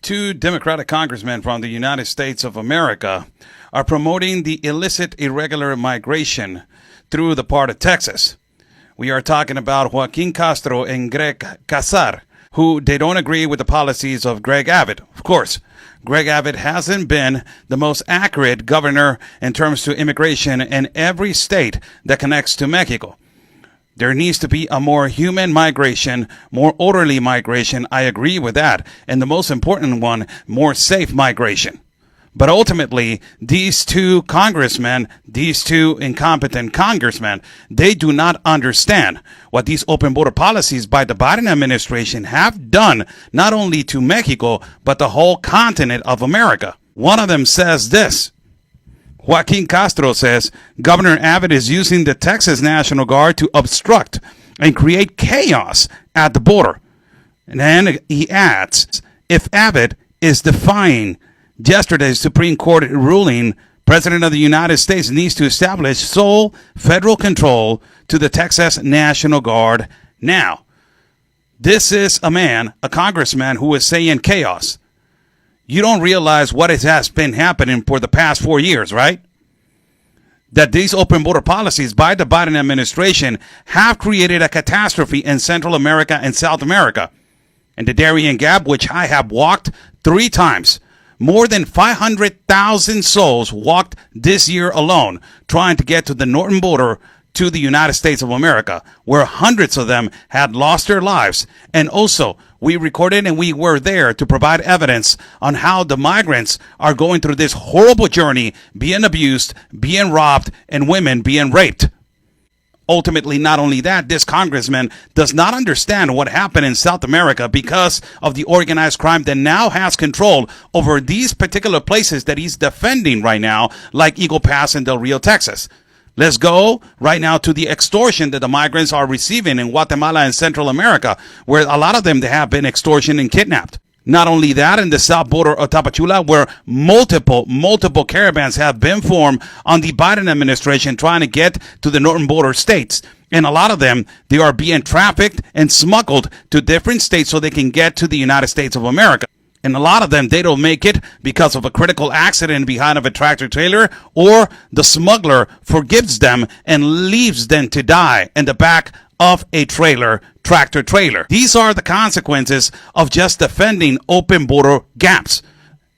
Two Democratic congressmen from the United States of America are promoting the illicit, irregular migration through the part of Texas. We are talking about Joaquin Castro and Greg Casar, who they don't agree with the policies of Greg Abbott. Of course, Greg Abbott hasn't been the most accurate governor in terms to immigration in every state that connects to Mexico. There needs to be a more human migration, more orderly migration. I agree with that. And the most important one, more safe migration. But ultimately, these two congressmen, these two incompetent congressmen, they do not understand what these open border policies by the Biden administration have done, not only to Mexico, but the whole continent of America. One of them says this. Joaquin Castro says Governor Abbott is using the Texas National Guard to obstruct and create chaos at the border. And then he adds, if Abbott is defying yesterday's Supreme Court ruling, President of the United States needs to establish sole federal control to the Texas National Guard now. This is a man, a congressman, who is saying chaos. You don't realize what has been happening for the past 4 years, right? That these open border policies by the Biden administration have created a catastrophe in Central America and South America. And the Darien Gap, which I have walked 3 times, more than 500,000 souls walked this year alone trying to get to the northern border to the United States of America, where hundreds of them had lost their lives. And also, we recorded and we were there to provide evidence on how the migrants are going through this horrible journey, being abused, being robbed, and women being raped. Ultimately, not only that, this congressman does not understand what happened in South America because of the organized crime that now has control over these particular places that he's defending right now, like Eagle Pass and Del Rio, Texas. Let's go right now to the extortion that the migrants are receiving in Guatemala and Central America, where a lot of them they have been extortioned and kidnapped. Not only that, in the south border of Tapachula, where multiple caravans have been formed on the Biden administration trying to get to the northern border states. And a lot of them, they are being trafficked and smuggled to different states so they can get to the United States of America. And a lot of them, they don't make it because of a critical accident behind of a tractor trailer, or the smuggler forgives them and leaves them to die in the back of a tractor trailer. These are the consequences of just defending open border gaps.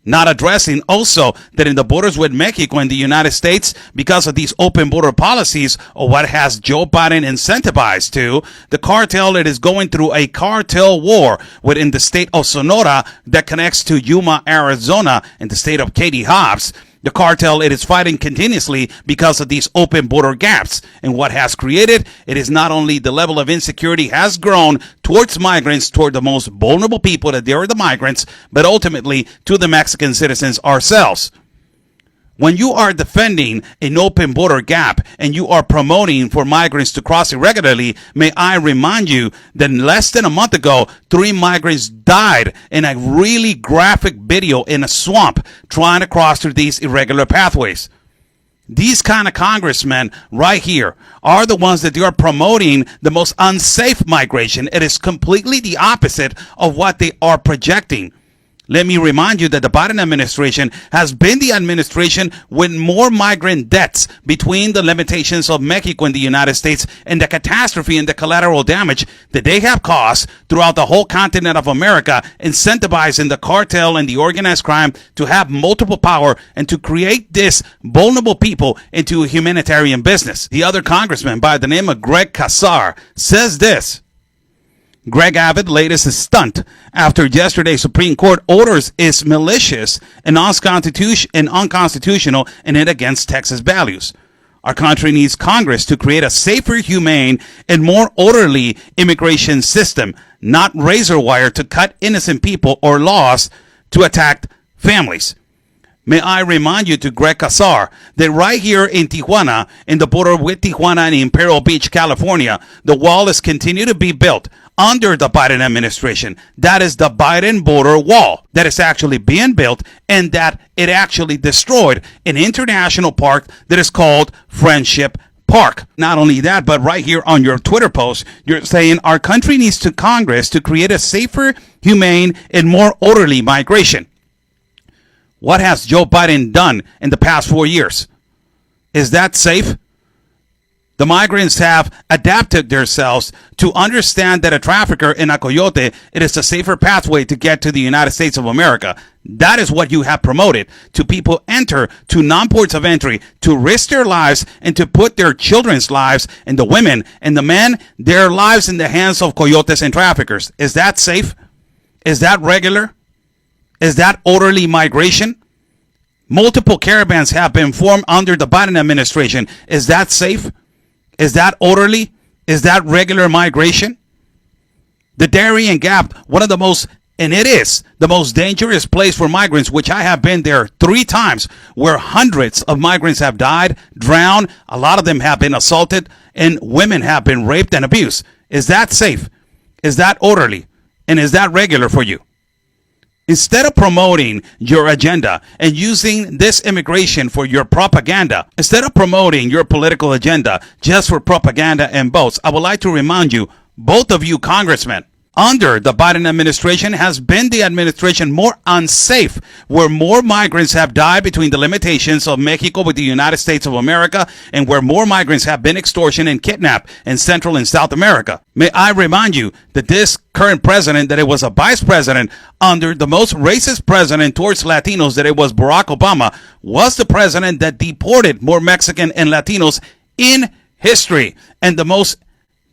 Not addressing also that in the borders with Mexico and the United States, because of these open border policies, or what has Joe Biden incentivized to, the cartel that is going through a cartel war within the state of Sonora that connects to Yuma, Arizona, and the state of Katy Hobbs. The cartel, it is fighting continuously because of these open border gaps. And what has created, it is not only the level of insecurity has grown towards migrants, toward the most vulnerable people that they are the migrants, but ultimately to the Mexican citizens ourselves. When you are defending an open border gap and you are promoting for migrants to cross irregularly, may I remind you that less than a month ago, 3 migrants died in a really graphic video in a swamp trying to cross through these irregular pathways. These kind of congressmen right here are the ones that they are promoting the most unsafe migration. It is completely the opposite of what they are projecting. Let me remind you that the Biden administration has been the administration with more migrant deaths between the limitations of Mexico and the United States and the catastrophe and the collateral damage that they have caused throughout the whole continent of America, incentivizing the cartel and the organized crime to have multiple power and to create this vulnerable people into a humanitarian business. The other congressman by the name of Greg Casar says this. Greg Abbott's latest stunt after yesterday's Supreme Court orders is malicious and unconstitutional and it against Texas values. Our country needs Congress to create a safer, humane, and more orderly immigration system, not razor wire to cut innocent people or laws to attack families. May I remind you to Greg Casar that right here in Tijuana, in the border with Tijuana and Imperial Beach, California, the wall is continuing to be built under the Biden administration. That is the Biden border wall that is actually being built, and that it actually destroyed an international park that is called Friendship Park. Not only that, but right here on your Twitter post, you're saying our country needs to Congress to create a safer, humane, and more orderly migration. What has Joe Biden done in the past 4 years? Is that safe? The migrants have adapted themselves to understand that a trafficker in a coyote, it is a safer pathway to get to the United States of America. That is what you have promoted, to people enter to non-ports of entry, to risk their lives and to put their children's lives and the women and the men, their lives in the hands of coyotes and traffickers. Is that safe? Is that regular? Is that orderly migration? Multiple caravans have been formed under the Biden administration. Is that safe? Is that orderly? Is that regular migration? The Darien Gap, one of the most, and it is the most dangerous place for migrants, which I have been there 3 times, where hundreds of migrants have died, drowned, a lot of them have been assaulted, and women have been raped and abused. Is that safe? Is that orderly? And is that regular for you? Instead of promoting your agenda and using this immigration for your propaganda, instead of promoting your political agenda just for propaganda and votes, I would like to remind you, both of you congressmen, under the Biden administration has been the administration more unsafe, where more migrants have died between the limitations of Mexico with the United States of America, and where more migrants have been extortioned and kidnapped in Central and South America. May I remind you that this current president, that it was a vice president under the most racist president towards Latinos, that it was Barack Obama, was the president that deported more Mexican and Latinos in history, and the most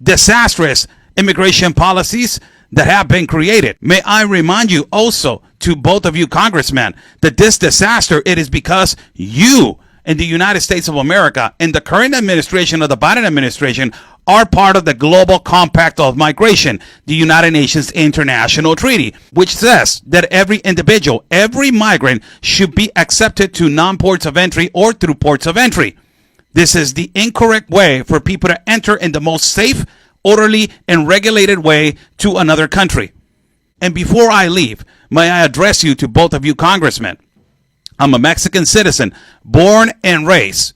disastrous immigration policies that have been created. May I remind you also, to both of you congressmen, that this disaster, it is because you in the United States of America and the current administration of the Biden administration are part of the Global Compact of Migration, the United Nations International Treaty, which says that every individual, every migrant should be accepted to non-ports of entry or through ports of entry. This is the incorrect way for people to enter in the most safe, orderly, and regulated way to another country. And before I leave, may I address you, to both of you congressmen. I'm a Mexican citizen, born and raised.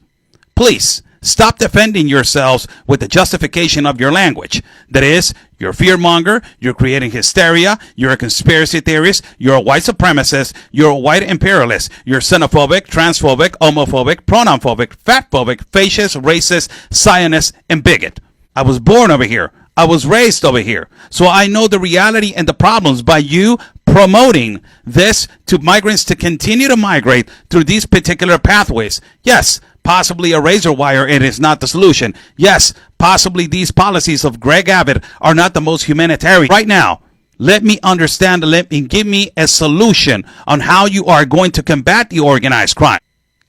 Please stop defending yourselves with the justification of your language. That is, you're a fearmonger, you're creating hysteria, you're a conspiracy theorist, you're a white supremacist, you're a white imperialist, you're xenophobic, transphobic, homophobic, pronounphobic, fatphobic, fascist, racist, Zionist, and bigot. I was born over here. I was raised over here. So I know the reality and the problems by you promoting this to migrants to continue to migrate through these particular pathways. Yes, possibly a razor wire, it is not the solution. Yes, possibly these policies of Greg Abbott are not the most humanitarian. Right now, let me understand, let me give me a solution on how you are going to combat the organized crime.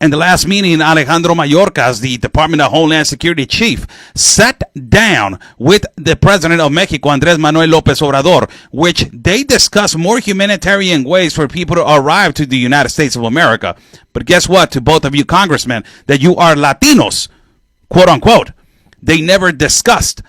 In the last meeting, Alejandro Mayorkas, the Department of Homeland Security chief, sat down with the president of Mexico, Andrés Manuel López Obrador, which they discussed more humanitarian ways for people to arrive to the United States of America. But guess what, to both of you congressmen, that you are Latinos, quote unquote, they never discussed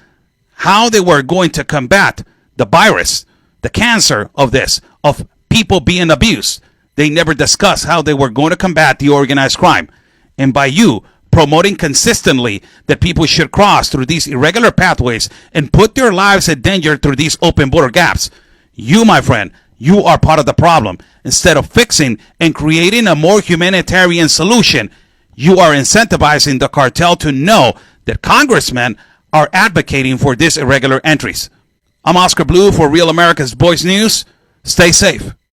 how they were going to combat the virus, the cancer of this, of people being abused. They never discussed how they were going to combat the organized crime. And by you promoting consistently that people should cross through these irregular pathways and put their lives in danger through these open border gaps, you, my friend, you are part of the problem. Instead of fixing and creating a more humanitarian solution, you are incentivizing the cartel to know that congressmen are advocating for these irregular entries. I'm Oscar Blue for Real America's Voice News. Stay safe.